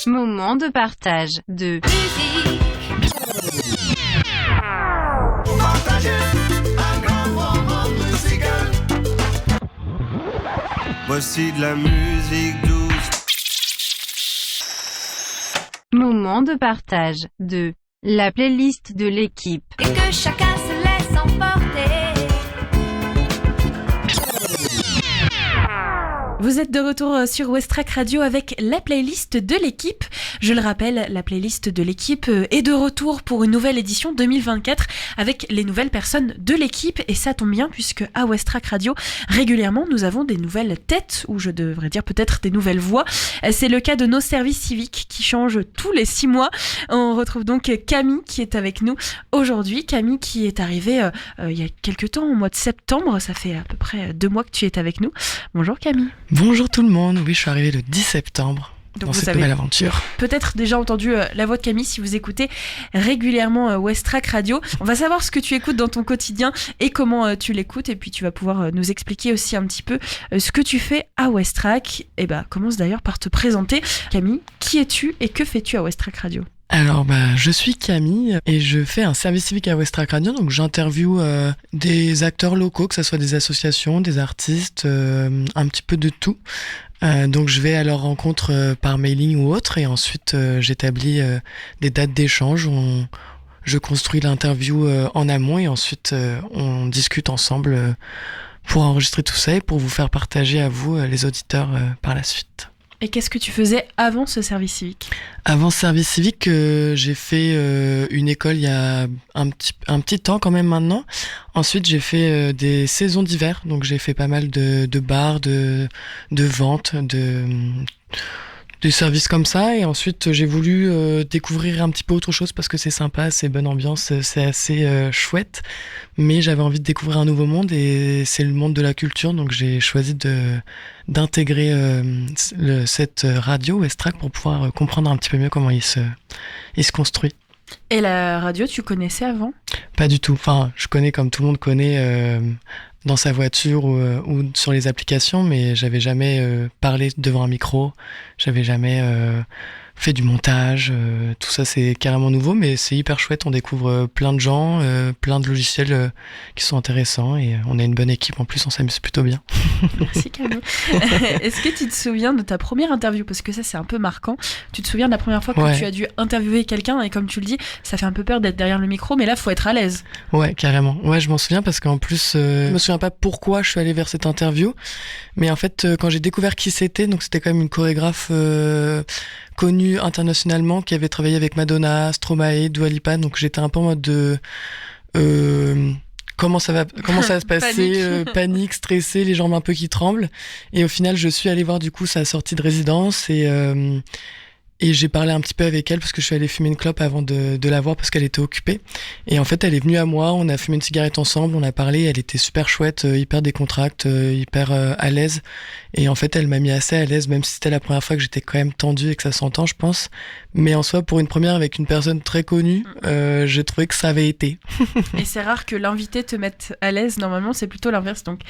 Moment de partage de musique. Partager un grand moment musical. Voici de la musique douce. Moment de partage de la playlist de l'équipe. Et que chacun se laisse emporter. Vous êtes de retour sur Westrack Radio avec la playlist de l'équipe. Je le rappelle, la playlist de l'équipe est de retour pour une nouvelle édition 2024 avec les nouvelles personnes de l'équipe. Et ça tombe bien puisque à Westrack Radio, régulièrement, nous avons des nouvelles têtes, ou je devrais dire peut-être des nouvelles voix. C'est le cas de nos services civiques qui changent tous les 6 mois. On retrouve donc Camille qui est avec nous aujourd'hui. Camille qui est arrivée il y a quelques temps, au mois de septembre. Ça fait à peu près 2 mois que tu es avec nous. Bonjour Camille. Bonjour tout le monde, oui je suis arrivée le 10 septembre dans cette nouvelle aventure. Peut-être déjà entendu la voix de Camille si vous écoutez régulièrement Westrack Radio. On va savoir ce que tu écoutes dans ton quotidien et comment tu l'écoutes, et puis tu vas pouvoir nous expliquer aussi un petit peu ce que tu fais à Westrack. Et commence d'ailleurs par te présenter. Camille, qui es-tu et que fais-tu à Westrack Radio ? Alors je suis Camille et je fais un service civique à Westrack Radio, donc j'interviewe des acteurs locaux, que ce soit des associations, des artistes, un petit peu de tout. Donc je vais à leur rencontre par mailing ou autre, et ensuite j'établis des dates d'échange. Je construis l'interview en amont et ensuite on discute ensemble pour enregistrer tout ça et pour vous faire partager à vous, les auditeurs, par la suite. Et qu'est-ce que tu faisais avant ce service civique ? Avant ce service civique, j'ai fait une école il y a un petit temps quand même maintenant. Ensuite, j'ai fait des saisons d'hiver, donc j'ai fait pas mal de bars, de ventes, des services comme ça, et ensuite j'ai voulu découvrir un petit peu autre chose parce que c'est sympa, c'est bonne ambiance, c'est assez chouette, mais j'avais envie de découvrir un nouveau monde et c'est le monde de la culture, donc j'ai choisi d'intégrer cette radio Westrack pour pouvoir comprendre un petit peu mieux comment il se construit. Et la radio, tu connaissais avant ? Pas du tout, enfin je connais comme tout le monde connaît dans sa voiture ou sur les applications, mais j'avais jamais parlé devant un micro, j'avais jamais fait du montage, tout ça c'est carrément nouveau, mais c'est hyper chouette, on découvre plein de gens, plein de logiciels qui sont intéressants, et on a une bonne équipe en plus, on s'amuse plutôt bien. Merci Camille. Est-ce que tu te souviens de ta première interview ? Parce que ça c'est un peu marquant. Tu te souviens de la première fois que tu as dû interviewer quelqu'un, et comme tu le dis, ça fait un peu peur d'être derrière le micro, mais là faut être à l'aise. Ouais, carrément. Ouais, je m'en souviens parce qu'en plus, je me souviens pas pourquoi je suis allée vers cette interview, mais en fait quand j'ai découvert qui c'était, donc c'était quand même une chorégraphe connue internationalement qui avait travaillé avec Madonna, Stromae, Dua Lipa, donc j'étais un peu en mode de comment ça va se passer, panique, stressé, les jambes un peu qui tremblent, et au final je suis allée voir du coup sa sortie de résidence, et j'ai parlé un petit peu avec elle parce que je suis allé fumer une clope avant de la voir parce qu'elle était occupée. Et en fait, elle est venue à moi, on a fumé une cigarette ensemble, on a parlé, elle était super chouette, hyper décontracte, hyper à l'aise. Et en fait, elle m'a mis assez à l'aise, même si c'était la première fois que j'étais quand même tendu et que ça s'entend, je pense. Mais en soi, pour une première avec une personne très connue, j'ai trouvé que ça avait été. Et c'est rare que l'invité te mette à l'aise, normalement c'est plutôt l'inverse. Donc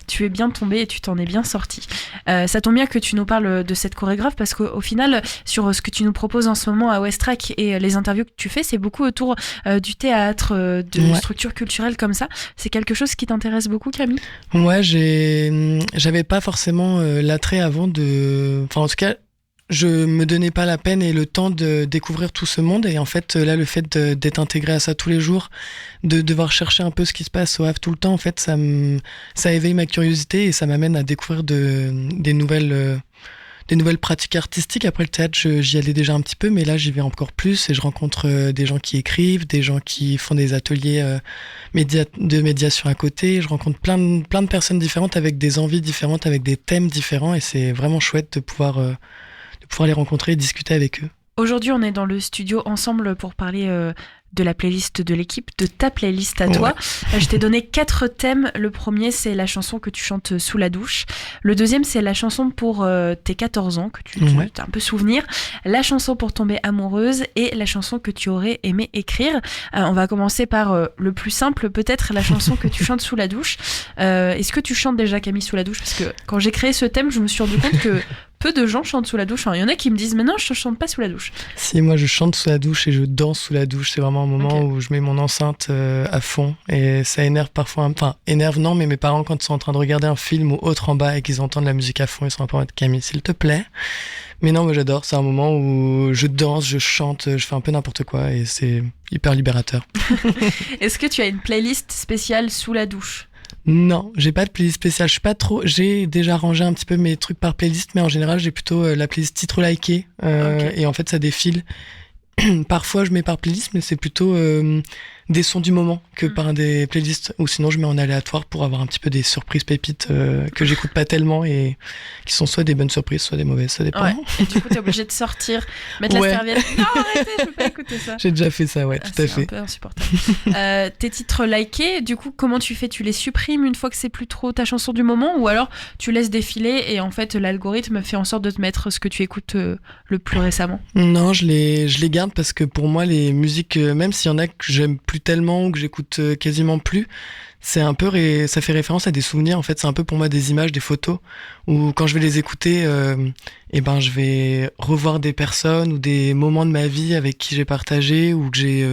tu es bien tombé et tu t'en es bien sorti. Ça tombe bien que tu nous parles de cette chorégraphe parce qu'au final, sur ce que tu nous proposes en ce moment à Westrack et les interviews que tu fais, c'est beaucoup autour du théâtre, de structures culturelles comme ça. C'est quelque chose qui t'intéresse beaucoup, Camille ? Ouais, j'avais pas forcément l'attrait avant enfin en tout cas, je me donnais pas la peine et le temps de découvrir tout ce monde, et en fait là le fait d'être intégré à ça tous les jours, de devoir chercher un peu ce qui se passe au Havre tout le temps, en fait ça éveille ma curiosité et ça m'amène à découvrir des nouvelles pratiques artistiques. Après le théâtre, j'y allais déjà un petit peu, mais là j'y vais encore plus et je rencontre des gens qui écrivent, des gens qui font des ateliers de médiation à côté. Je rencontre plein de personnes différentes avec des envies différentes, avec des thèmes différents, et c'est vraiment chouette de pouvoir les rencontrer et discuter avec eux. Aujourd'hui, on est dans le studio ensemble pour parler de la playlist de l'équipe, de ta playlist à toi. Je t'ai donné 4 thèmes. Le premier, c'est la chanson que tu chantes sous la douche. Le deuxième, c'est la chanson pour tes 14 ans, que tu as un peu souvenir. La chanson pour tomber amoureuse et la chanson que tu aurais aimé écrire. On va commencer par le plus simple, peut-être la chanson que tu chantes sous la douche. Est-ce que tu chantes déjà, Camille, sous la douche ? Parce que quand j'ai créé ce thème, je me suis rendu compte que peu de gens chantent sous la douche. Il y en a qui me disent mais non, je chante pas sous la douche. Si, moi je chante sous la douche et je danse sous la douche. C'est vraiment un moment où je mets mon enceinte à fond et ça énerve parfois. Enfin, énerve non, mais mes parents quand ils sont en train de regarder un film ou autre en bas et qu'ils entendent la musique à fond, ils sont un peu en mode Camille, s'il te plaît. Mais non, moi j'adore. C'est un moment où je danse, je chante, je fais un peu n'importe quoi et c'est hyper libérateur. Est-ce que tu as une playlist spéciale sous la douche ? Non, j'ai pas de playlist spéciale. Je suis pas trop. J'ai déjà rangé un petit peu mes trucs par playlist, mais en général, j'ai plutôt la playlist titre likée. Et en fait, ça défile. Parfois, je mets par playlist, mais c'est plutôt des sons du moment que par des playlists. Ou sinon, je mets en aléatoire pour avoir un petit peu des surprises pépites que j'écoute pas tellement et qui sont soit des bonnes surprises, soit des mauvaises. Ça dépend. Ouais. Et du coup, t'es obligé de sortir, mettre la serviette. Non, arrêtez, je peux pas écouter ça. J'ai déjà fait ça, ouais, tout à fait. C'est un peu insupportable. Tes titres likés, du coup, comment tu fais ? Tu les supprimes une fois que c'est plus trop ta chanson du moment, ou alors tu laisses défiler et en fait l'algorithme fait en sorte de te mettre ce que tu écoutes le plus récemment ? Non, je les garde parce que pour moi, les musiques, même s'il y en a que j'aime plus tellement ou que j'écoute quasiment plus, c'est un peu ça fait référence à des souvenirs. En fait, c'est un peu pour moi des images, des photos, où quand je vais les écouter, je vais revoir des personnes ou des moments de ma vie avec qui j'ai partagé ou que j'ai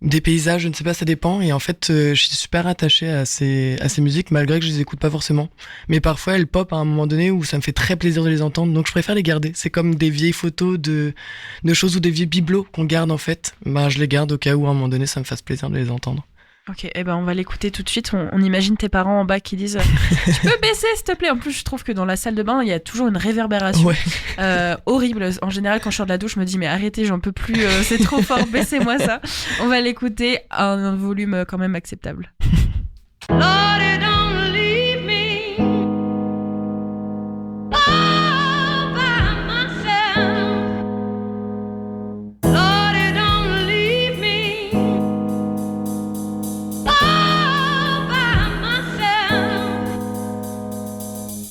des paysages, je ne sais pas, ça dépend. Et en fait, je suis super attaché à ces musiques, malgré que je les écoute pas forcément. Mais parfois, elles pop à un moment donné où ça me fait très plaisir de les entendre. Donc, je préfère les garder. C'est comme des vieilles photos de choses ou des vieux bibelots qu'on garde, en fait. Je les garde au cas où, à un moment donné, ça me fasse plaisir de les entendre. Ok, on va l'écouter tout de suite. On imagine tes parents en bas qui disent tu peux baisser s'il te plaît. En plus, je trouve que dans la salle de bain, il y a toujours une réverbération horrible. En général, quand je sors de la douche, je me dis mais arrêtez, j'en peux plus, c'est trop fort, baissez-moi ça. On va l'écouter à un volume quand même acceptable. Lord, don't leave me all by myself. Lord, don't leave me all by myself.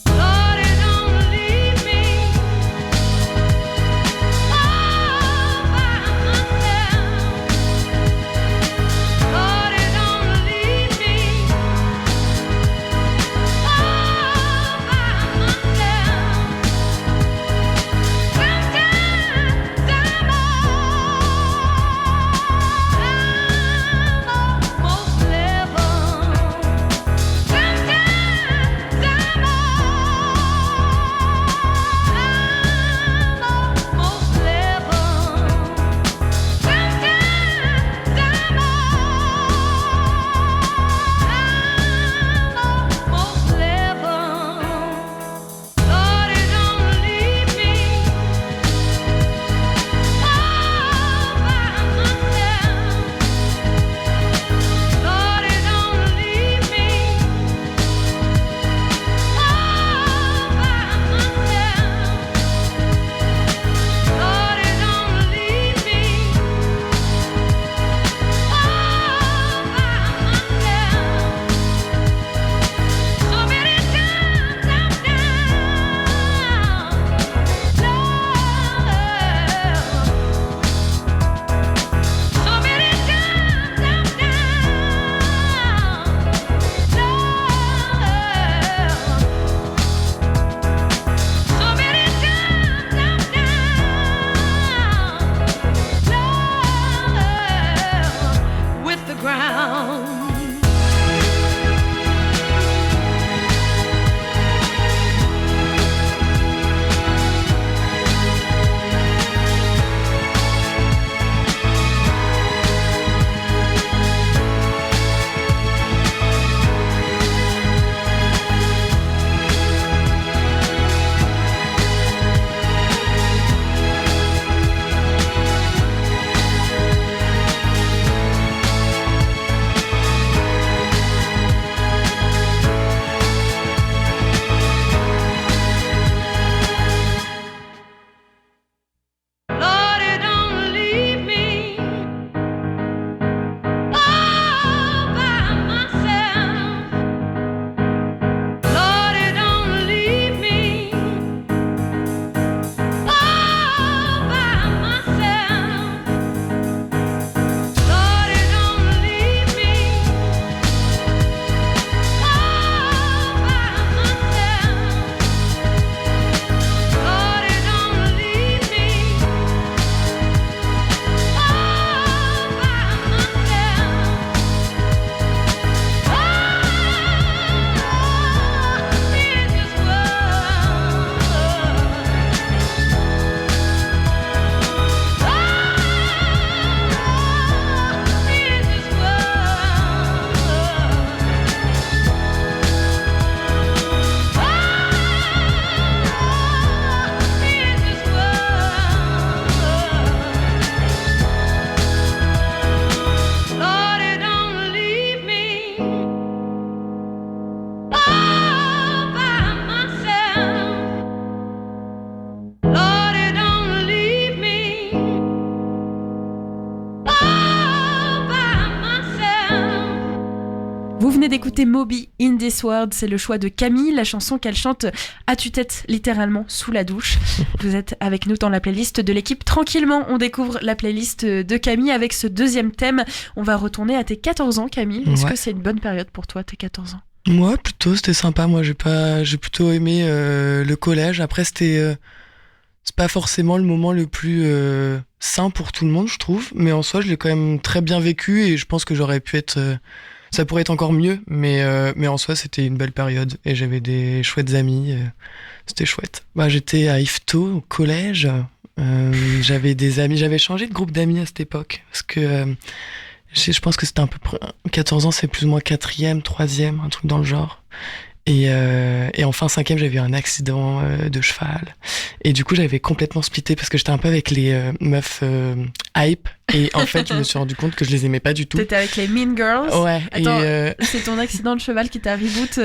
Lord, don't leave me all by myself. Lord, don't leave me. venez d'écouter Moby in This World, c'est le choix de Camille, la chanson qu'elle chante à tue-tête littéralement sous la douche. Vous êtes avec nous dans la playlist de l'équipe. Tranquillement, on découvre la playlist de Camille avec ce deuxième thème. On va retourner à tes 14 ans, Camille. Est-ce que c'est une bonne période pour toi, tes 14 ans? Moi, plutôt, c'était sympa. Moi, j'ai plutôt aimé le collège. Après, c'est pas forcément le moment le plus sain pour tout le monde, je trouve. Mais en soi, je l'ai quand même très bien vécu et je pense que j'aurais pu être... ça pourrait être encore mieux, mais en soi, c'était une belle période. Et j'avais des chouettes amis. C'était chouette. J'étais à Yvetot, au collège. J'avais des amis. J'avais changé de groupe d'amis à cette époque. Parce que je pense que c'était un peu... 14 ans, c'est plus ou moins 4e, 3e, un truc dans le genre. Et enfin, 5e, j'avais eu un accident de cheval. Et du coup, j'avais complètement splitté parce que j'étais un peu avec les meufs hype. Et en fait, je me suis rendu compte que je les aimais pas du tout. T'étais avec les Mean Girls? Ouais. Attends, c'est ton accident de cheval qui t'a reboot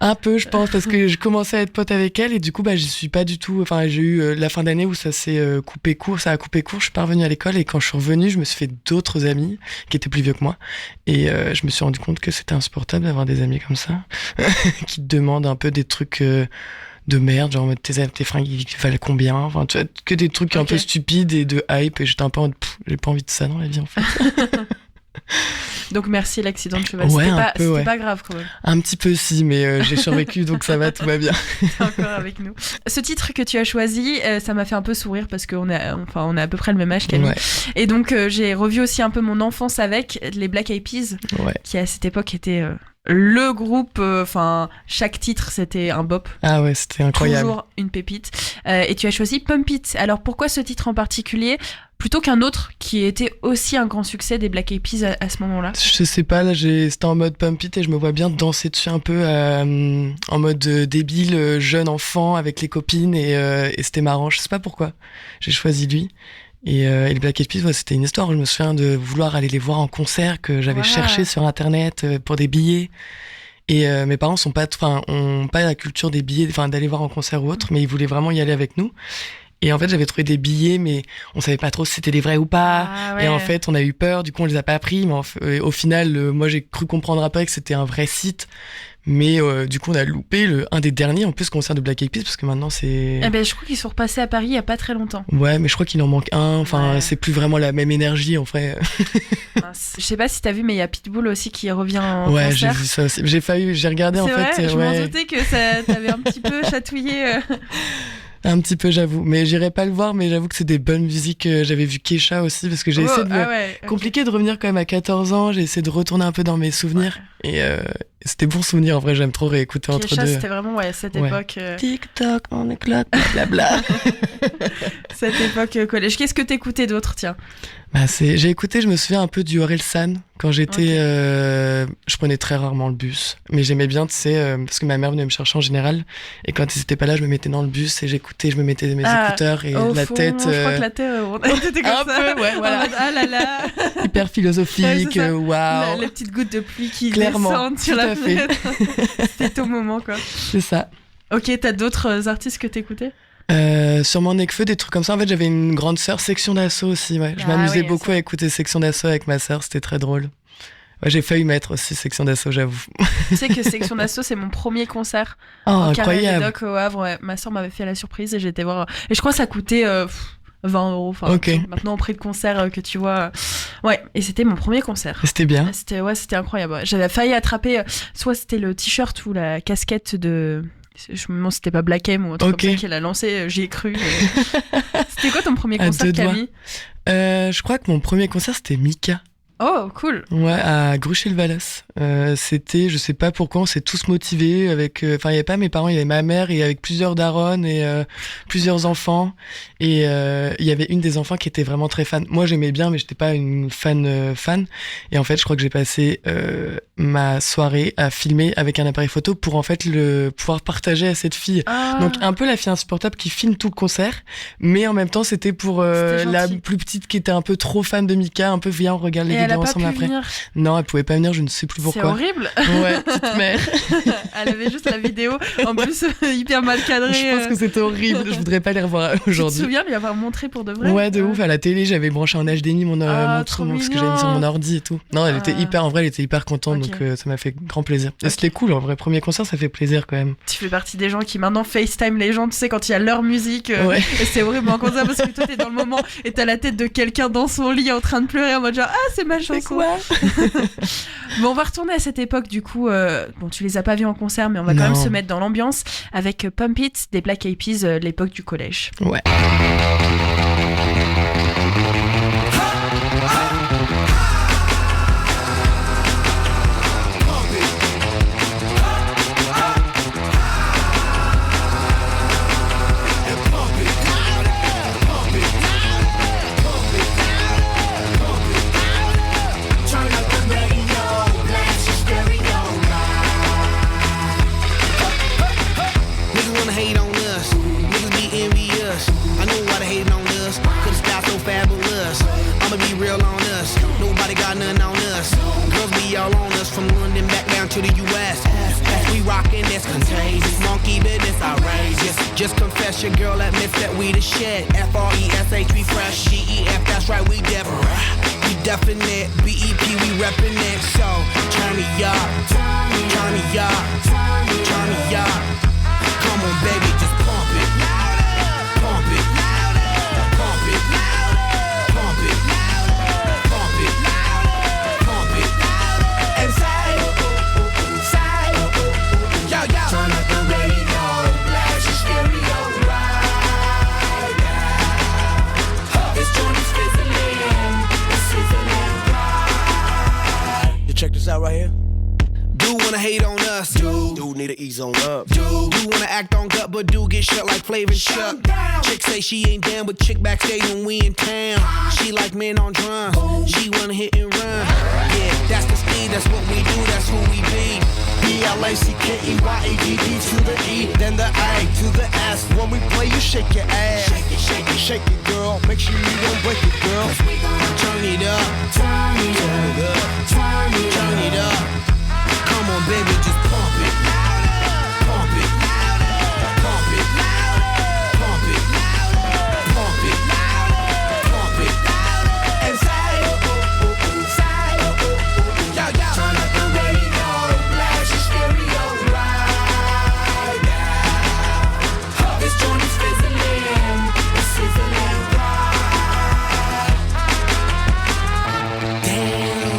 Un peu, je pense, parce que je commençais à être pote avec elle et du coup, j'y suis pas du tout. Enfin, j'ai eu la fin d'année où ça s'est coupé court, ça a coupé court. Je suis pas revenue à l'école et quand je suis revenue, je me suis fait d'autres amis qui étaient plus vieux que moi et je me suis rendu compte que c'était insupportable d'avoir des amis comme ça qui te demandent un peu des trucs de merde, genre tes fringues ils valent combien, enfin tu vois, que des trucs un peu stupides et de hype et j'étais un peu en mode j'ai pas envie de ça dans la vie en fait. Donc merci l'accident de cheval, ouais, c'était pas grave quand même. Un petit peu si, mais j'ai survécu donc ça va, tout va bien. T'es encore avec nous. Ce titre que tu as choisi, ça m'a fait un peu sourire parce qu'on a à peu près le même âge, Camille. Ouais. Et donc j'ai revu aussi un peu mon enfance avec les Black Eyed Peas, qui à cette époque étaient le groupe, chaque titre c'était un bop. Ah ouais, c'était incroyable. Toujours une pépite. Et tu as choisi Pump It. Alors pourquoi ce titre en particulier plutôt qu'un autre qui était aussi un grand succès des Black Eyed Peas à ce moment-là? Je sais pas, là c'était en mode Pump It et je me vois bien danser dessus un peu en mode débile, jeune enfant avec les copines et c'était marrant. Je sais pas pourquoi j'ai choisi lui. Et les Black Eyed Peas, c'était une histoire. Je me souviens de vouloir aller les voir en concert que j'avais cherché sur internet pour des billets. Et mes parents ont pas la culture des billets, d'aller voir en concert ou autre, mais ils voulaient vraiment y aller avec nous. Et en fait, j'avais trouvé des billets, mais on savait pas trop si c'était des vrais ou pas. Ah ouais. Et en fait, on a eu peur, du coup, on les a pas pris. Mais au final, moi, j'ai cru comprendre après que c'était un vrai site. Mais du coup, on a loupé un des derniers, en plus, concert de Black Eyed Peas, parce que maintenant, c'est... je crois qu'ils sont repassés à Paris il y a pas très longtemps. Ouais, mais je crois qu'il en manque un. C'est plus vraiment la même énergie, en vrai. Je sais pas si t'as vu, mais il y a Pitbull aussi qui revient en concert. Ouais, j'ai vu ça aussi. J'ai regardé, c'est en vrai, fait. Je m'en doutais que ça t'avait un petit peu chatouillé. Un petit peu, j'avoue. Mais j'irai pas le voir, mais j'avoue que c'est des bonnes musiques. J'avais vu Kesha aussi, parce que j'ai essayé de... Compliqué de revenir quand même à 14 ans. J'ai essayé de retourner un peu dans mes souvenirs. Ouais. Et c'était bon souvenir, en vrai. J'aime trop réécouter entre Kesha, deux. C'était vraiment, cette époque... TikTok, on éclate, blablabla. Cette époque collège. Qu'est-ce que t'écoutais d'autre, tiens? J'ai écouté, je me souviens un peu du Orelsan quand j'étais... je prenais très rarement le bus, mais j'aimais bien, tu sais, parce que ma mère venait me chercher en général, et quand ils étaient pas là, je me mettais dans le bus et j'écoutais, je me mettais mes écouteurs et la tête... Je crois que la tête, t'étais comme un ça. Peu, ouais, voilà. Ah là là. Hyper philosophique, waouh. Les petites gouttes de pluie qui Clairement, descendent sur la fenêtre. Fait. C'était ton moment, quoi. C'est ça. Ok, t'as d'autres artistes que t'écoutais? Sûrement Nekfeu, des trucs comme ça. En fait, j'avais une grande sœur, Section d'Assaut aussi. Ouais. Je m'amusais beaucoup à écouter Section d'Assaut avec ma sœur, c'était très drôle. Ouais, j'ai failli mettre aussi Section d'Assaut, j'avoue. Tu sais que Section d'Assaut, c'est mon premier concert. Incroyable. Doc au Havre, ouais. Ma sœur m'avait fait la surprise et j'étais voir. Et je crois que ça coûtait 20 €. Enfin, maintenant, au prix de concert que tu vois. Ouais, et c'était mon premier concert. Et c'était bien. C'était incroyable. Ouais. J'avais failli attraper, soit c'était le t-shirt ou la casquette de. Je me demande si c'était pas Black M ou autre comme ça qu'elle a lancé, j'y ai cru. C'était quoi ton premier concert, Camille? Je crois que mon premier concert c'était Mika. Oh, cool. Ouais, à Gruchet-le-Valas. C'était, je sais pas pourquoi, on s'est tous motivés avec... il y avait pas mes parents, il y avait ma mère et avec plusieurs darons et plusieurs enfants. Et il y avait une des enfants qui était vraiment très fan. Moi, j'aimais bien, mais j'étais pas une fan. Et en fait, je crois que j'ai passé ma soirée à filmer avec un appareil photo pour en fait pouvoir partager à cette fille. Donc, un peu la fille insupportable qui filme tout le concert. Mais en même temps, c'était pour la plus petite qui était un peu trop fan de Mika, un peu viens, on regarde les vidéos elle a pas ensemble pu après. venir. Non, elle pouvait pas venir, je ne sais plus C'est pourquoi. horrible. Ouais, petite mère. Elle avait juste la vidéo, en plus hyper mal cadrée. Je pense que c'était horrible, je voudrais pas les revoir Tu te aujourd'hui. souviens lui avoir montré pour de vrai? Ouais, de ouf, à la télé, j'avais branché en HDMI mon trop parce que j'avais mis sur mignon. mon ordi et tout. Non, elle était Ah. en vrai, elle était hyper contente, Ok. donc ça m'a fait grand plaisir. Et Ok. c'était cool, en vrai, premier concert, ça fait plaisir quand même. Tu fais partie des gens qui maintenant FaceTime les gens, tu sais, quand il y a leur musique. Ouais. Et c'est horrible en concert parce que toi t'es dans le moment et t'as la tête de quelqu'un dans son lit en train de pleurer en mode genre ah c'est ma chanson. C'est quoi? Bon, on va retourner à cette époque du coup. Bon, tu les as pas vus en concert, mais on va quand Non. même se mettre dans l'ambiance avec Pump It des Black Eyed Peas, l'époque du collège. Ouais. Niggas wanna hate on us, niggas be envious. I know why they hating on us, cause the style so fabulous. I'ma be real on us, nobody got nothing on us. Girls be all on us, from London back down to the US. We rockin' this contagious, monkey business outrageous. Just confess your girl admits that we the shit. FRESH, we fresh, GEF, that's right, we different. We definite, BEP, we reppin' it. So, turn me up, turn me up, turn me up. Come on, baby, just pump it. Pump it. Pump it. Pump it. Pump it. Pump it. And say, yo, yo. Turn up the radio, blast your stereo right now. This joint is fizzling, it's sizzling right. You check this out right here. Do wanna hate on us, do need to ease on up, do wanna act on gut, but do get shut like Flavor Chuck. Chick say she ain't down, but chick backstage when we in town. She like men on drums, she wanna hit and run. Yeah, that's the speed, that's what we do, that's who we be. BLACKEYEDD to the E, then the A to the S. When we play, you shake your ass. Shake it, shake it, shake it, girl. Make sure you don't break it, girl. Turn it up, turn it up, turn it up. Come on, baby, just pump it. Pump it. Pump it. Pump it. Pump it. Pump it. And say, yo, yo. Turn up the radio, blast your stereo right now. This joint is fizzling, it's sizzling right. Damn.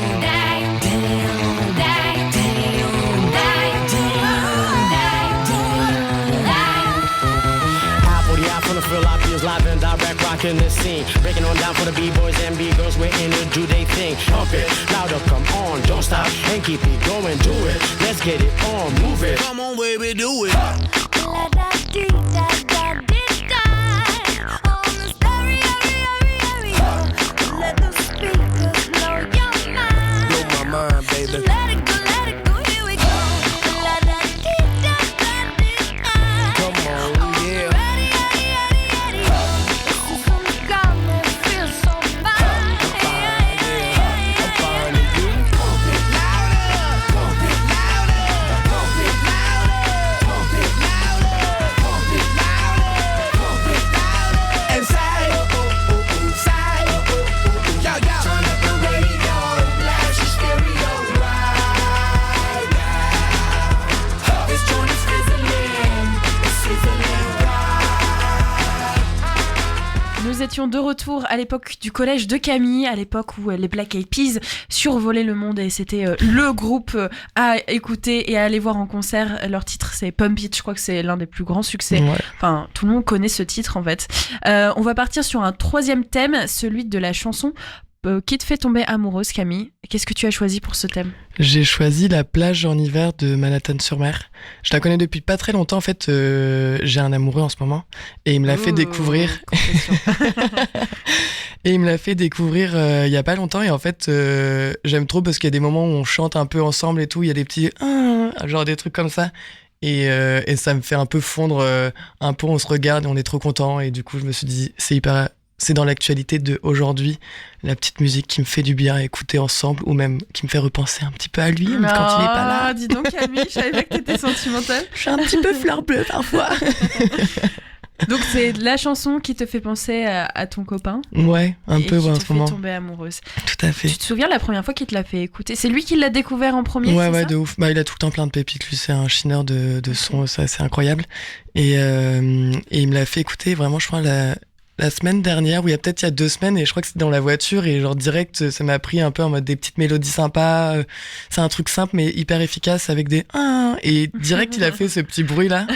Feel like feels live and direct, rocking the scene. Breaking on down for the B-boys and B-girls, we're in to do they thing. Pump it, louder, come on, don't stop, and keep it going, do it. Let's get it on, move it. Come on, baby, do it. Blow my mind, baby. Come on, yeah. Nous étions de retour à l'époque du collège de Camille, à l'époque où les Black Eyed Peas survolaient le monde et c'était le groupe à écouter et à aller voir en concert. Leur titre c'est Pump It, je crois que c'est l'un des plus grands succès. Ouais. Enfin, tout le monde connaît ce titre en fait. On va partir sur un troisième thème, celui de la chanson qui te fait tomber amoureuse, Camille. Qu'est-ce que tu as choisi pour ce thème ? J'ai choisi La plage en hiver de Manhattan-sur-Mer. Je la connais depuis pas très longtemps. En fait, j'ai un amoureux en ce moment. Et il me l'a fait découvrir. Confession. Et il me l'a fait découvrir il y a pas longtemps. Et en fait, j'aime trop parce qu'il y a des moments où on chante un peu ensemble et tout. Il y a des petits... genre des trucs comme ça. Et ça me fait un peu fondre un peu. On se regarde et on est trop content. Et du coup, je me suis dit, c'est c'est dans l'actualité de aujourd'hui, la petite musique qui me fait du bien à écouter ensemble, ou même qui me fait repenser un petit peu à lui quand il est pas là. Ah, dis donc Camille, je savais pas que t'étais sentimentale. Je suis un petit peu fleur bleue parfois. Donc c'est la chanson qui te fait penser à ton copain. Ouais, un peu qui en te ce fait moment. tomber amoureuse. Tout à fait. Tu te souviens la première fois qu'il te l'a fait écouter? C'est lui qui l'a découvert en premier, Ouais, c'est ouais, ça? de ouf. Bah, il a tout le temps plein de pépites. Lui, c'est un chineur de son, c'est incroyable. Et il me l'a fait écouter vraiment, je crois, la semaine dernière, ou il y a 2 semaines, et je crois que c'était dans la voiture, et genre direct, ça m'a pris un peu en mode des petites mélodies sympas. C'est un truc simple, mais hyper efficace, avec des et direct, il a fait ce petit bruit-là.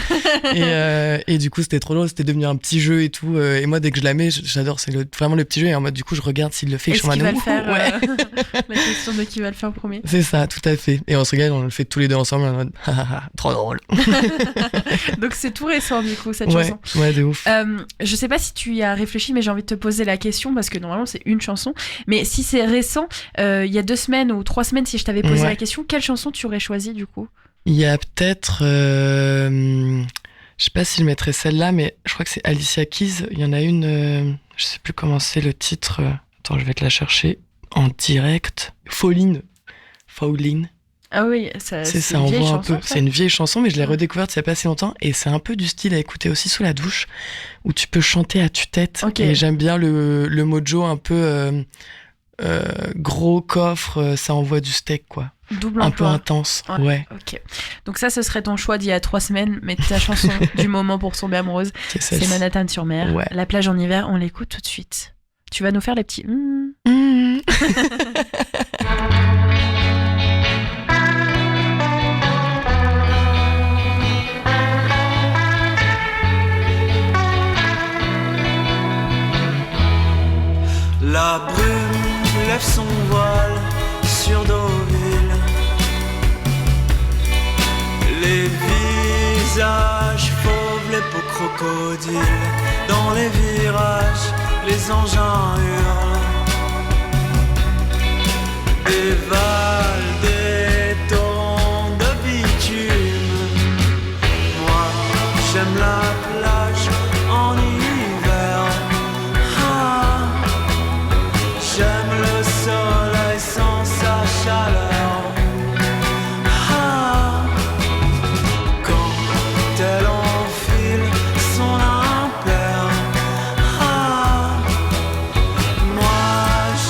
Et du coup, c'était trop drôle, c'était devenu un petit jeu et tout. Et moi, dès que je la mets, j'adore, c'est vraiment le petit jeu, et en mode, du coup, je regarde s'il le fait. Est-ce qu'il va le faire ouais. La question de qui va le faire premier. C'est ça, tout à fait. Et on se regarde, on le fait tous les deux ensemble, en mode, trop drôle. Donc c'est tout récent du coup cette Ouais, chanson. ouais, de ouf. Je sais pas si tu y as réfléchi, mais j'ai envie de te poser la question parce que normalement c'est une chanson. Mais si c'est récent, il y a 2 semaines ou 3 semaines, si je t'avais posé Ouais. la question, quelle chanson tu aurais choisi du coup? Il y a peut-être, je sais pas si je mettrais celle-là, mais je crois que c'est Alicia Keys. Il y en a une, je sais plus comment c'est le titre. Attends, je vais te la chercher en direct. Falling. Ah oui, ça, C'est ça, une on vieille voit un chanson, peu. ça. C'est une vieille chanson, mais je l'ai Ouais. redécouverte il y a pas si longtemps, et c'est un peu du style à écouter aussi sous la douche, où tu peux chanter à tue-tête. Ok. Et j'aime bien le mojo un peu gros coffre, ça envoie du steak, quoi. Double Un peu emploi. intense, ouais. Ok. Donc ça, ce serait ton choix d'il y a 3 semaines, mais ta chanson du moment pour tomber amoureuse, C'est c'est celle-ci. Manhattan-sur-Mer. Ouais. La plage en hiver, on l'écoute tout de suite. Tu vas nous faire les petits. Mmh. La brume lève son voile sur Deauville. Les visages fauves, les peaux crocodiles. Dans les virages, les engins hurlent. Des vals, des torrents de bitume. Moi, j'aime la plage en hiver. Ah, j'aime le soleil sans sa chaleur. Ah, quand elle enfile son impair. Ah, moi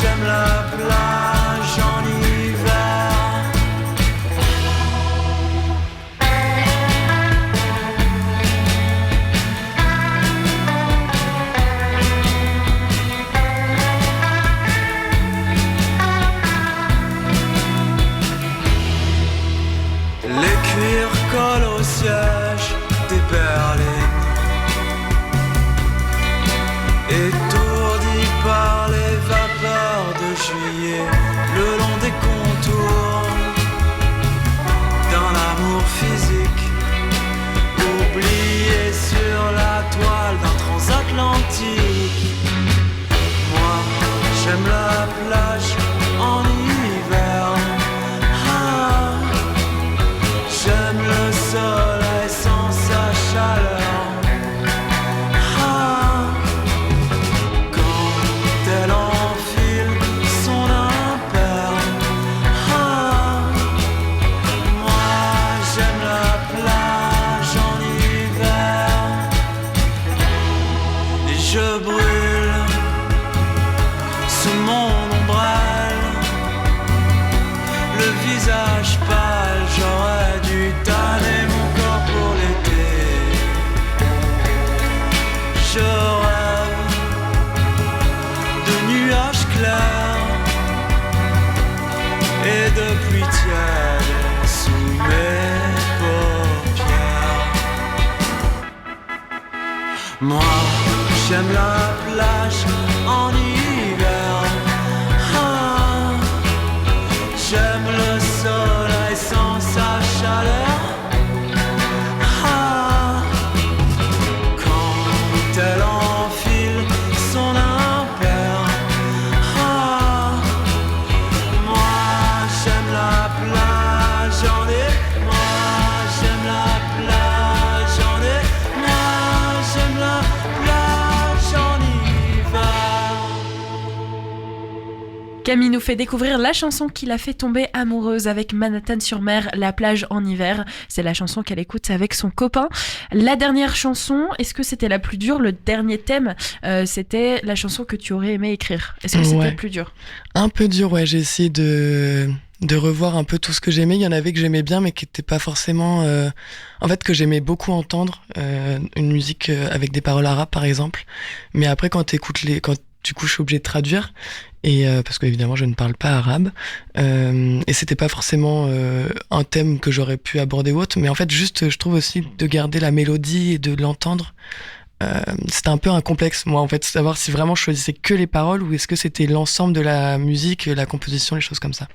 j'aime la plage en hiver. Les cuirs collent au siège des berlines. Étourdi par les vapeurs de juillet, le long des contours d'un amour physique, oublié sur la toile d'un transatlantique. Moi, j'aime la plage en hiver. Ah, j'aime le soleil sans sa chaleur. Ah, quand elle enfile son impair. Ah, moi j'aime la plage en hiver. Et je brûle sous mon ombrelle, le visage pâle, j'aurais dû tanner mon corps pour l'été. Je rêve de nuages clairs et de pluie tiède sous mes paupières. Moi, j'aime la plage en hiver. Ah, j'aime le soleil sans sa chaleur. Ah, quand elle enfile son impair. Ah, moi j'aime la plage en hiver. Moi j'aime la plage en hiver. Moi j'aime la plage en hiver. Camille nous fait découvrir la chanson qui l'a fait tomber amoureuse avec Manhattan-sur-Mer, La plage en hiver. C'est la chanson qu'elle écoute avec son copain. La dernière chanson, est-ce que c'était la plus dure? Le dernier thème, c'était la chanson que tu aurais aimé écrire. Est-ce que c'était plus dur? Un peu dur, ouais. J'ai essayé de revoir un peu tout ce que j'aimais. Il y en avait que j'aimais bien, mais qui n'étaient pas forcément... En fait, que j'aimais beaucoup entendre. Une musique avec des paroles arabes, par exemple. Mais après, quand du coup, je suis obligé de traduire. Et parce qu'évidemment, je ne parle pas arabe. Et c'était pas forcément un thème que j'aurais pu aborder ou autre. Mais en fait, juste, je trouve aussi de garder la mélodie et de l'entendre. C'était un peu un complexe, moi, en fait, savoir si vraiment je choisissais que les paroles ou est-ce que c'était l'ensemble de la musique, la composition, les choses comme ça.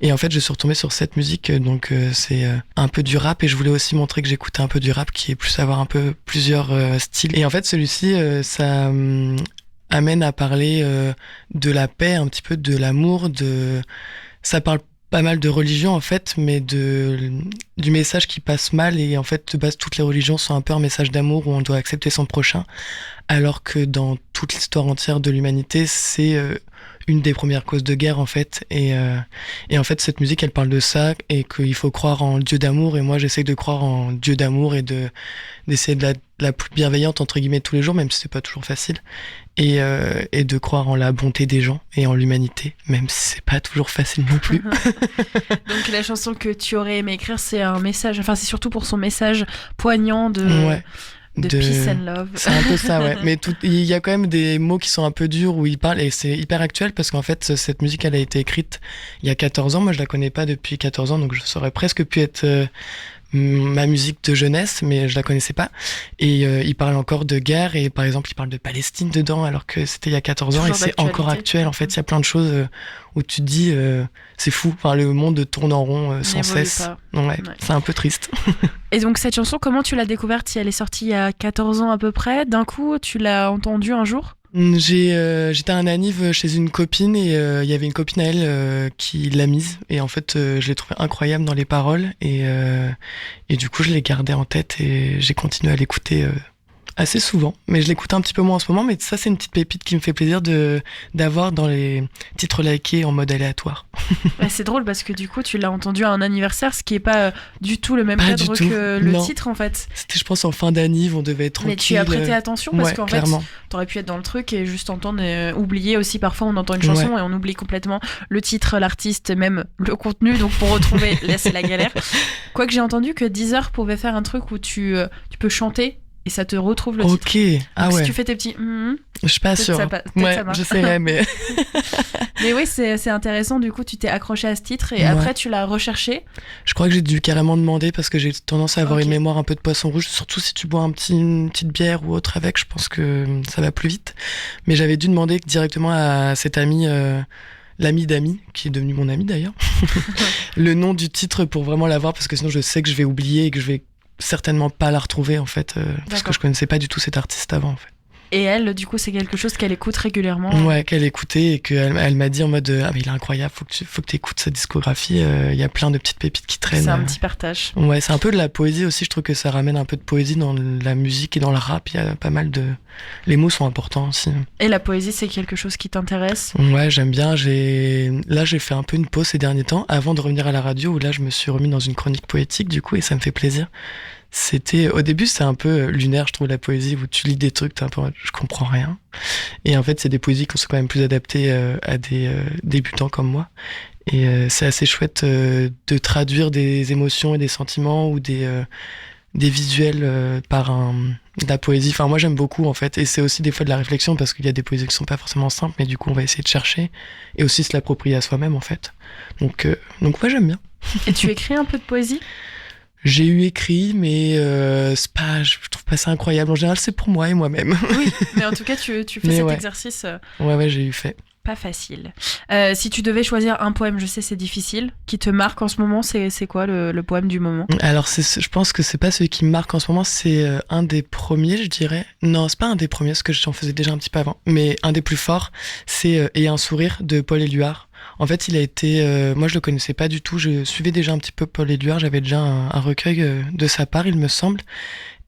Et en fait, je suis retombé sur cette musique, donc c'est un peu du rap, et je voulais aussi montrer que j'écoutais un peu du rap, qui est plus avoir un peu plusieurs styles. Et en fait, celui-ci, ça amène à parler de la paix, un petit peu de l'amour, ça parle pas mal de religions en fait, mais du message qui passe mal, et en fait de base toutes les religions sont un peu un message d'amour où on doit accepter son prochain, alors que dans toute l'histoire entière de l'humanité c'est une des premières causes de guerre en fait, et en fait cette musique elle parle de ça et qu'il faut croire en Dieu d'amour, et moi j'essaie de croire en Dieu d'amour et d'essayer de la plus bienveillante entre guillemets tous les jours, même si c'est pas toujours facile, et de croire en la bonté des gens et en l'humanité, même si c'est pas toujours facile non plus. Donc la chanson que tu aurais aimé écrire, c'est un message, enfin c'est surtout pour son message poignant de peace and love. C'est un peu ça, ouais. Mais il y a quand même des mots qui sont un peu durs où il parle, et c'est hyper actuel parce qu'en fait cette musique elle a été écrite il y a 14 ans, moi je la connais pas depuis 14 ans, donc ça aurait presque pu être ma musique de jeunesse, mais je la connaissais pas. Et il parle encore de guerre, et par exemple il parle de Palestine dedans, alors que c'était il y a 14 ans toujours et c'est encore actuel. En fait, il y a plein de choses où tu te dis c'est fou, enfin le monde tourne en rond sans cesse. Ouais, c'est un peu triste. Et donc cette chanson, comment tu l'as découverte? Si elle est sortie il y a 14 ans à peu près, d'un coup tu l'as entendue un jour? J'étais à un anniv chez une copine, et il y avait une copine à elle qui l'a mise, et en fait je l'ai trouvée incroyable dans les paroles, et du coup je l'ai gardée en tête et j'ai continué à l'écouter assez souvent, mais je l'écoute un petit peu moins en ce moment, mais ça c'est une petite pépite qui me fait plaisir d'avoir dans les titres likés en mode aléatoire. C'est drôle parce que du coup tu l'as entendu à un anniversaire, ce qui est pas du tout le même cadre que le titre en fait. C'était je pense en fin d'anniv, on devait être tranquille. Mais tu as prêté attention parce qu'en clairement. fait t'aurais pu être dans le truc et juste entendre, oublier aussi, parfois on entend une chanson et on oublie complètement le titre, l'artiste, même le contenu, donc pour retrouver là c'est la galère. Quoique j'ai entendu que Deezer pouvait faire un truc où tu peux chanter et ça te retrouve le titre. Ok, donc si tu fais tes petits je suis pas sûre. Ça j'essaierai, mais mais oui, c'est intéressant, du coup tu t'es accroché à ce titre et après tu l'as recherché. Je crois que j'ai dû carrément demander parce que j'ai tendance à avoir une mémoire un peu de poisson rouge, surtout si tu bois une petite bière ou autre avec, je pense que ça va plus vite. Mais j'avais dû demander directement à cet ami, l'ami d'ami, qui est devenu mon ami d'ailleurs, le nom du titre pour vraiment l'avoir, parce que sinon je sais que je vais oublier et que je vais certainement pas la retrouver en fait, parce que je connaissais pas du tout cet artiste avant en fait. Et elle, du coup, c'est quelque chose qu'elle écoute régulièrement. Ouais, qu'elle écoutait, et qu'elle m'a dit en mode ah mais il est incroyable, faut que tu écoutes sa discographie, il y a plein de petites pépites qui traînent. C'est un petit partage. Ouais, c'est un peu de la poésie aussi, je trouve que ça ramène un peu de poésie dans la musique et dans le rap, il y a pas mal les mots sont importants aussi. Et la poésie, c'est quelque chose qui t'intéresse? Ouais, j'aime bien. Là, j'ai fait un peu une pause ces derniers temps avant de revenir à la radio, où là je me suis remis dans une chronique poétique du coup, et ça me fait plaisir. Au début, c'est un peu lunaire, je trouve, la poésie, où tu lis des trucs, t'es un peu, je comprends rien. Et en fait, c'est des poésies qui sont quand même plus adaptées à des débutants comme moi. Et c'est assez chouette de traduire des émotions et des sentiments ou des visuels par de la poésie. Enfin, moi, j'aime beaucoup, en fait. Et c'est aussi des fois de la réflexion, parce qu'il y a des poésies qui sont pas forcément simples, mais du coup, on va essayer de chercher et aussi se l'approprier à soi-même, en fait. Donc moi, j'aime bien. Et tu écris un peu de poésie? J'ai écrit, mais je trouve pas ça incroyable. En général, c'est pour moi et moi-même. Oui, mais en tout cas, tu fais cet exercice. Ouais, j'ai fait. Pas facile. Si tu devais choisir un poème, je sais c'est difficile, qui te marque en ce moment, c'est quoi le poème du moment? Alors, je pense que c'est pas celui qui me marque en ce moment, c'est un des premiers, je dirais. Non, c'est pas un des premiers, parce que j'en faisais déjà un petit peu avant. Mais un des plus forts, c'est Et un sourire de Paul Éluard. En fait, il a été... moi, je le connaissais pas du tout. Je suivais déjà un petit peu Paul Éluard. J'avais déjà un recueil de sa part, il me semble.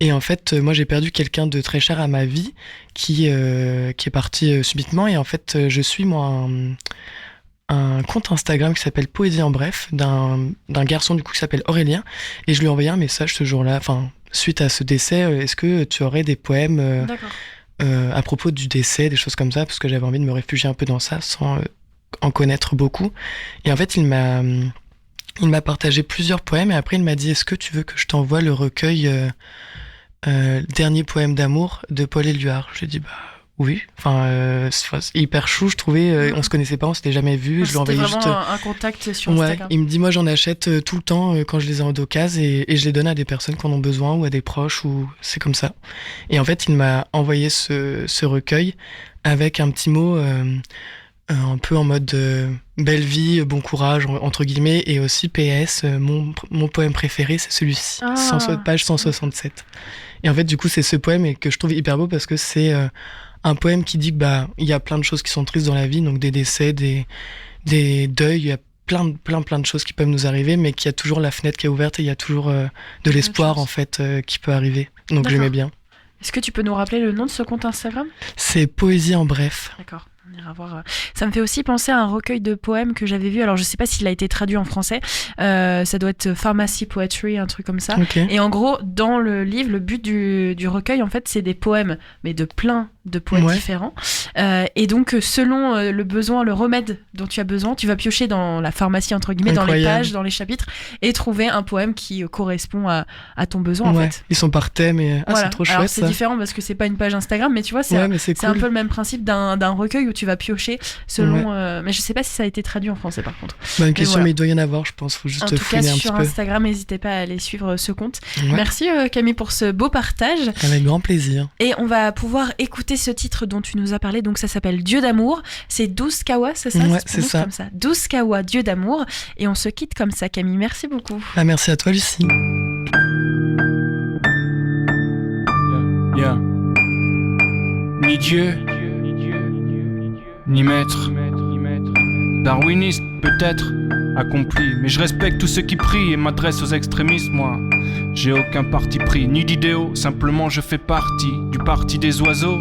Et en fait, moi, j'ai perdu quelqu'un de très cher à ma vie qui est parti subitement. Et en fait, je suis, moi, un compte Instagram qui s'appelle Poésie en bref, d'un garçon du coup qui s'appelle Aurélien, et je lui ai envoyé un message ce jour-là, enfin suite à ce décès, est-ce que tu aurais des poèmes D'accord. à propos du décès, des choses comme ça, parce que j'avais envie de me réfugier un peu dans ça sans en connaître beaucoup. Et en fait, il m'a partagé plusieurs poèmes, et après il m'a dit, est-ce que tu veux que je t'envoie le recueil Dernier poème d'amour de Paul Éluard? J'ai dit, bah oui, c'est hyper chou, je trouvais, on se connaissait pas, on s'était jamais vu, je lui ai envoyé C'était juste... vraiment un contact sur Ouais, Instagram. il me dit, moi j'en achète tout le temps quand je les ai en d'occasion, et je les donne à des personnes qui en ont besoin, ou à des proches, ou c'est comme ça. Et en fait, il m'a envoyé ce recueil avec un petit mot un peu en mode belle vie, bon courage, entre guillemets, et aussi PS, mon poème préféré, c'est celui-ci, page 167. Et en fait, du coup, c'est ce poème et que je trouve hyper beau parce que c'est un poème qui dit que bah il y a plein de choses qui sont tristes dans la vie, donc des décès, des deuils, il y a plein de choses qui peuvent nous arriver, mais qu'il y a toujours la fenêtre qui est ouverte et il y a toujours de l'espoir en fait qui peut arriver. Donc j'aimais bien. Est-ce que tu peux nous rappeler le nom de ce compte Instagram ? C'est Poésie en bref. D'accord. On ira voir. Ça me fait aussi penser à un recueil de poèmes que j'avais vu. Alors, je sais pas s'il a été traduit en français. Ça doit être Pharmacy Poetry, un truc comme ça. Okay. Et en gros, dans le livre, le but du recueil, en fait, c'est des poèmes, mais de plein de poètes différents. Et donc, selon le besoin, le remède dont tu as besoin, tu vas piocher dans la pharmacie, entre guillemets, dans les pages, dans les chapitres, et trouver un poème qui correspond à ton besoin, en fait. Ils sont par thème et voilà. c'est trop Alors, chouette. c'est ça. différent parce que c'est pas une page Instagram, mais tu vois, c'est cool. un peu le même principe d'un recueil où tu vas piocher selon. Mais je sais pas si ça a été traduit en français par contre. Bonne question, mais il doit y en avoir, je pense. Faut juste en tout cas, fouiner un petit sur peu. Instagram, n'hésitez pas à aller suivre ce compte. Ouais. Merci Camille pour ce beau partage. Avec grand plaisir. Et on va pouvoir écouter ce titre dont tu nous as parlé. Donc ça s'appelle Dieu d'amour. C'est Douce Kawa, c'est ça? Ouais, c'est ça. Comme ça. Douce Kawa, Dieu d'amour. Et on se quitte comme ça, Camille. Merci beaucoup. Ah, merci à toi, Lucie. Yeah. Ni Dieu, ni maître, darwiniste peut-être, accompli, mais je respecte tous ceux qui prient et m'adresse aux extrémistes, moi. J'ai aucun parti pris, ni d'idéaux, simplement je fais partie du parti des oiseaux.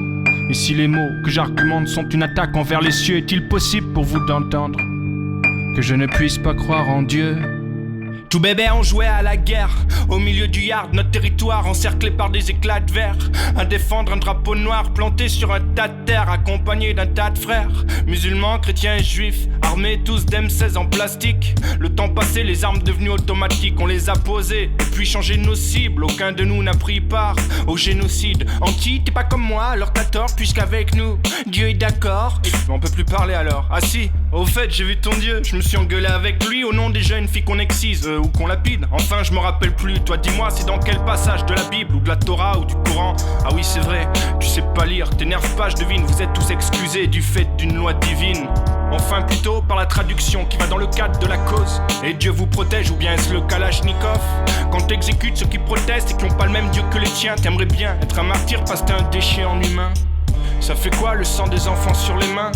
Et si les mots que j'argumente sont une attaque envers les cieux, est-il possible pour vous d'entendre que je ne puisse pas croire en Dieu? Tout bébé on jouait à la guerre, au milieu du yard, notre territoire encerclé par des éclats de verre. À défendre un drapeau noir planté sur un tas de terre, accompagné d'un tas de frères, musulmans, chrétiens et juifs, armés tous d'M16 en plastique. Le temps passé, les armes devenues automatiques, on les a posées, et puis changé nos cibles. Aucun de nous n'a pris part au génocide. Anti, t'es pas comme moi, alors t'as tort, puisqu'avec nous, Dieu est d'accord. Et on peut plus parler alors. Ah si, au fait, j'ai vu ton Dieu, je me suis engueulé avec lui au nom des jeunes filles qu'on excise. Ou qu'on lapide, enfin je me rappelle plus. Toi dis-moi, c'est dans quel passage de la Bible ou de la Torah ou du Coran? Ah oui c'est vrai, tu sais pas lire, t'énerve pas, je devine. Vous êtes tous excusés du fait d'une loi divine. Enfin plutôt par la traduction qui va dans le cadre de la cause. Et Dieu vous protège ou bien est-ce le Kalachnikov? Quand t'exécutes ceux qui protestent et qui ont pas le même Dieu que les tiens, t'aimerais bien être un martyr parce que t'es un déchet en humain. Ça fait quoi le sang des enfants sur les mains?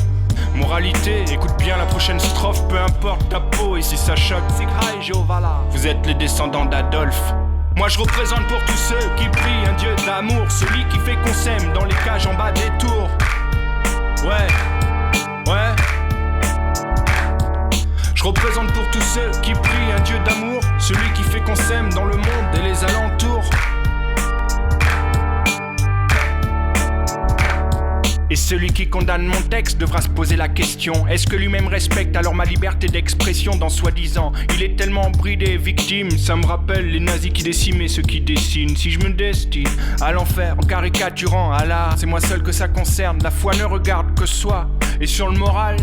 Moralité, écoute bien la prochaine strophe, peu importe ta peau et si ça choque, c'est grave, Jéhovah là. Vous êtes les descendants d'Adolphe. Moi je représente pour tous ceux qui prient un Dieu d'amour, celui qui fait qu'on s'aime dans les cages en bas des tours. Ouais. Je représente pour tous ceux qui prient un Dieu d'amour, celui qui fait qu'on s'aime dans le monde et les alentours. Et celui qui condamne mon texte devra se poser la question: est-ce que lui-même respecte alors ma liberté d'expression dans soi-disant? Il est tellement bridé, victime, ça me rappelle les nazis qui décimaient ceux qui dessinent. Si je me destine à l'enfer en caricaturant Allah, c'est moi seul que ça concerne, la foi ne regarde que soi. Et sur le moral,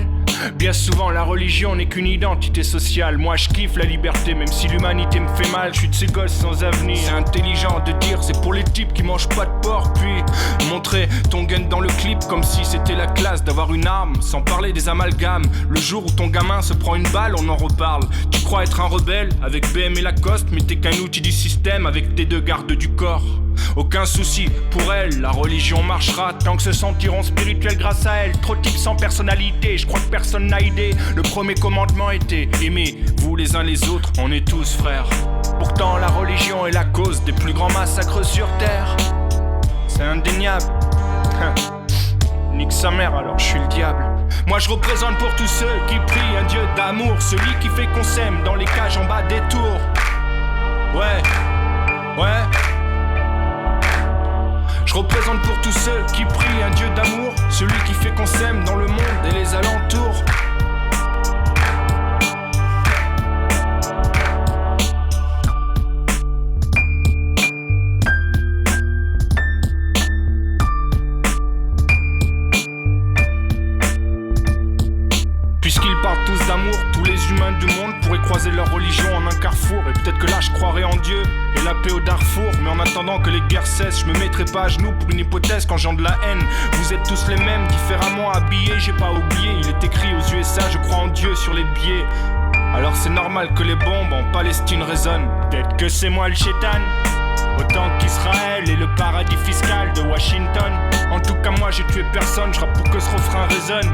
bien souvent la religion n'est qu'une identité sociale. Moi je kiffe la liberté même si l'humanité me fait mal. Je suis de ces gosses sans avenir, c'est intelligent de dire c'est pour les types qui mangent pas de porc. Puis montrer ton gun dans le clip comme si c'était la classe d'avoir une arme, sans parler des amalgames. Le jour où ton gamin se prend une balle, on en reparle. Tu crois être un rebelle avec BM et Lacoste, mais t'es qu'un outil du système avec tes deux gardes du corps. Aucun souci, pour elle, la religion marchera tant que se sentiront spirituels grâce à elle. Trop de types sans personnalité, je crois que personne n'a idée. Le premier commandement était aimez-vous les uns les autres, on est tous frères. Pourtant la religion est la cause des plus grands massacres sur terre. C'est indéniable. Nique sa mère alors je suis le diable. Moi je représente pour tous ceux qui prient un Dieu d'amour, celui qui fait qu'on s'aime dans les cages en bas des tours. Ouais, ouais. Je représente pour tous ceux qui prient un Dieu d'amour, celui qui fait qu'on s'aime dans le monde et les alentours. Puisqu'ils parlent tous d'amour, tous les humains du monde pourraient croiser leur religion en un carrefour. Et peut-être que là je croirais en Dieu et la paix au Darfour. Mais en attendant que les guerres cessent, je me mettrai pas à genoux pour une hypothèse quand j'ai de la haine. Vous êtes tous les mêmes, différemment habillés, j'ai pas oublié. Il est écrit aux USA, je crois en Dieu sur les billets. Alors c'est normal que les bombes en Palestine résonnent. Peut-être que c'est moi le chétan, autant qu'Israël et le paradis fiscal de Washington. En tout cas moi j'ai tué personne, je rappe pour que ce refrain résonne.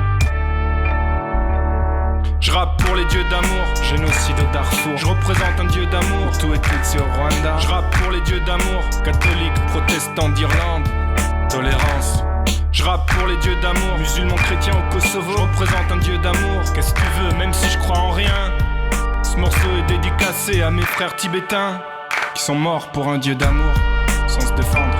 Je rappe pour les dieux d'amour, génocide au Darfour. Je représente un dieu d'amour, tout est Tutsi au Rwanda. Je rappe pour les dieux d'amour, catholiques, protestants d'Irlande, tolérance. Je rappe pour les dieux d'amour, musulmans chrétiens au Kosovo. Je représente un dieu d'amour, qu'est-ce que tu veux, même si je crois en rien. Ce morceau est dédicacé à mes frères tibétains qui sont morts pour un dieu d'amour, sans se défendre.